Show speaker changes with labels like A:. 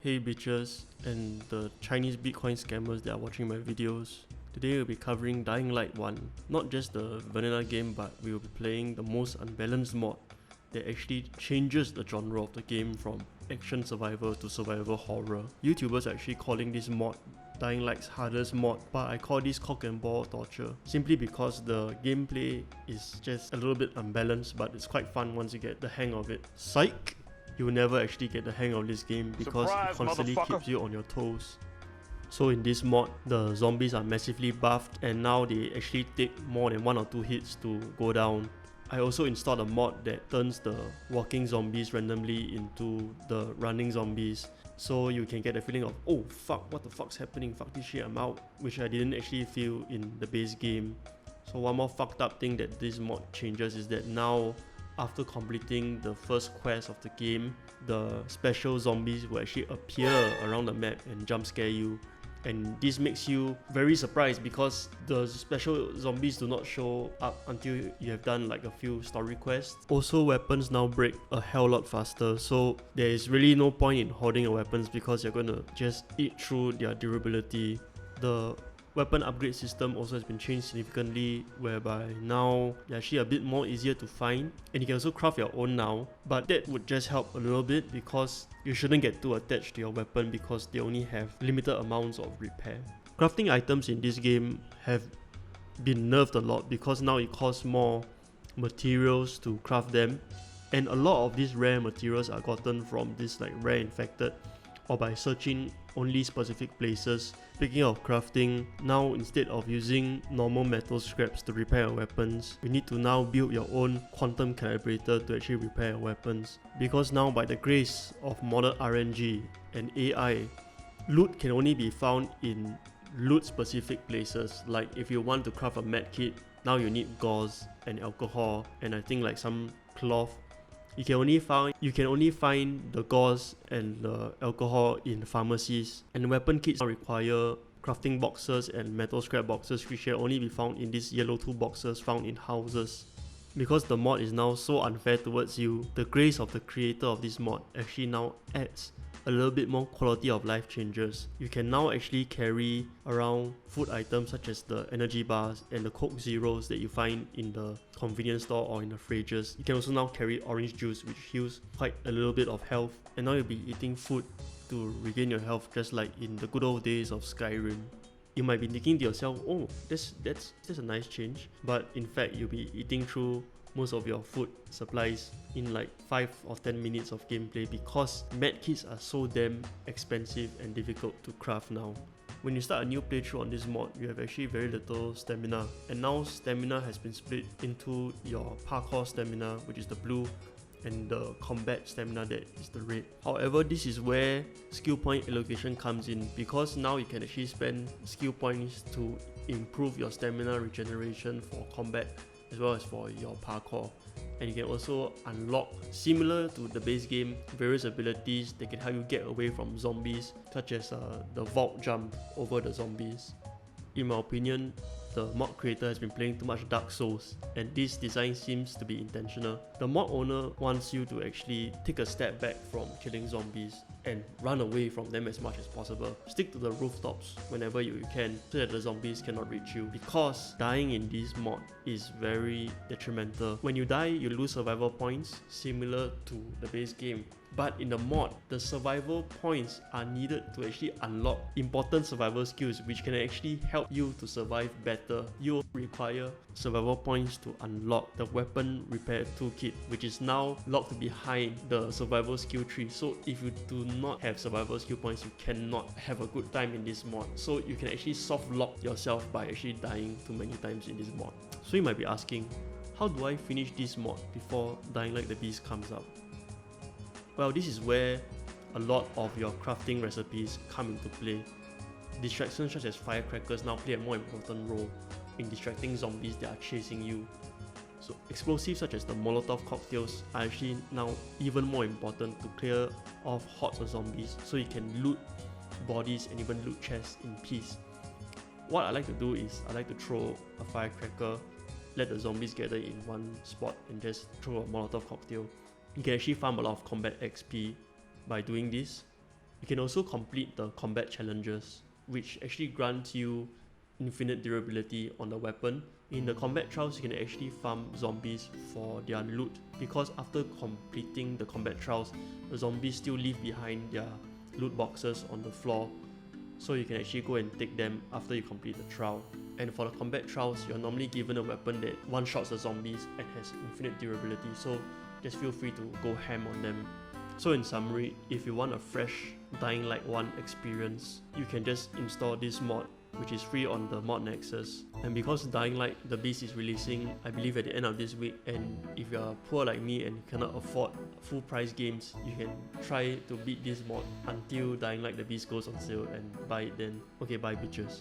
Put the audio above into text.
A: Hey bitches and the Chinese Bitcoin scammers that are watching my videos. Today we'll be covering Dying Light 1. Not just the vanilla game, but we will be playing the most unbalanced mod that actually changes the genre of the game from action survival to survival horror. YouTubers are actually calling this mod Dying Light's hardest mod, but I call this cock and ball torture simply because the gameplay is just a little bit unbalanced, but it's quite fun once you get the hang of it. Psych! You will never actually get the hang of this game because
B: Surprise,
A: it constantly
B: motherfucker.
A: keeps you on your toes. So in this mod, the zombies are massively buffed and now they actually take more than 1 or 2 hits to go down. I also installed a mod that turns the walking zombies randomly into the running zombies, so you can get the feeling of, oh fuck, what the fuck's happening, fuck this shit, I'm out, which I didn't actually feel in the base game. So one more fucked up thing that this mod changes is that now, after completing the first quest of the game, the special zombies will actually appear around the map and jump scare you. And this makes you very surprised because the special zombies do not show up until you have done like a few story quests. Also, weapons now break a hell lot faster, so there is really no point in hoarding your weapons because you're gonna just eat through their durability. The weapon upgrade system also has been changed significantly, whereby now they're actually a bit more easier to find and you can also craft your own now, but that would just help a little bit because you shouldn't get too attached to your weapon because they only have limited amounts of repair. Crafting items in this game have been nerfed a lot because now it costs more materials to craft them, and a lot of these rare materials are gotten from this like rare infected or by searching only specific places. Speaking of crafting, now instead of using normal metal scraps to repair your weapons, you need to now build your own quantum calibrator to actually repair your weapons. Because now by the grace of modern RNG and AI, loot can only be found in loot specific places. Like if you want to craft a med kit, now you need gauze and alcohol and I think like some cloth. You can only find the gauze and the alcohol in pharmacies, and weapon kits now require crafting boxes and metal scrap boxes, which can only be found in these yellow toolboxes found in houses. Because the mod is now so unfair towards you, the grace of the creator of this mod actually now adds a little bit more quality of life changes. You can now actually carry around food items such as the energy bars and the Coke Zeros that you find in the convenience store or in the fridges. You can also now carry orange juice, which heals quite a little bit of health, and now you'll be eating food to regain your health just like in the good old days of Skyrim. You might be thinking to yourself, oh, that's a nice change, but in fact you'll be eating through most of your food supplies in like 5 or 10 minutes of gameplay because medkits are so damn expensive and difficult to craft now. When you start a new playthrough on this mod, you have actually very little stamina, and now stamina has been split into your parkour stamina, which is the blue, and the combat stamina, that is the red. However, this is where skill point allocation comes in, because now you can actually spend skill points to improve your stamina regeneration for combat as well as for your parkour. And you can also unlock, similar to the base game, various abilities that can help you get away from zombies, such as the vault jump over the zombies. In my opinion, the mod creator has been playing too much Dark Souls, and this design seems to be intentional. The mod owner wants you to actually take a step back from killing zombies and run away from them as much as possible. Stick to the rooftops whenever you can so that the zombies cannot reach you, because dying in this mod is very detrimental. When you die, you lose survival points, similar to the base game. But in the mod, the survival points are needed to actually unlock important survival skills which can actually help you to survive better. You require survival points to unlock the weapon repair toolkit, which is now locked behind the survival skill tree. So if you do not have survival skill points, you cannot have a good time in this mod. So you can actually soft lock yourself by actually dying too many times in this mod. So you might be asking, how do I finish this mod before Dying Like the Beast comes out? Well, this is where a lot of your crafting recipes come into play. Distractions such as firecrackers now play a more important role in distracting zombies that are chasing you. So explosives such as the Molotov cocktails are actually now even more important to clear off hordes of zombies so you can loot bodies and even loot chests in peace. What I like to do is I like to throw a firecracker, let the zombies gather in one spot and just throw a Molotov cocktail. You can actually farm a lot of combat XP by doing this. You can also complete the combat challenges, which actually grant you infinite durability on the weapon. In the combat trials, you can actually farm zombies for their loot, because after completing the combat trials, the zombies still leave behind their loot boxes on the floor, so you can actually go and take them after you complete the trial. And for the combat trials, you're normally given a weapon that one-shots the zombies and has infinite durability, so just feel free to go ham on them. So in summary, if you want a fresh Dying Light 1 experience, you can just install this mod, which is free on the Mod Nexus. And because Dying Light, the Beast, is releasing, I believe, at the end of this week, and if you're poor like me and cannot afford full price games, you can try to beat this mod until Dying Light, the Beast goes on sale and buy it then. Okay, bye bitches.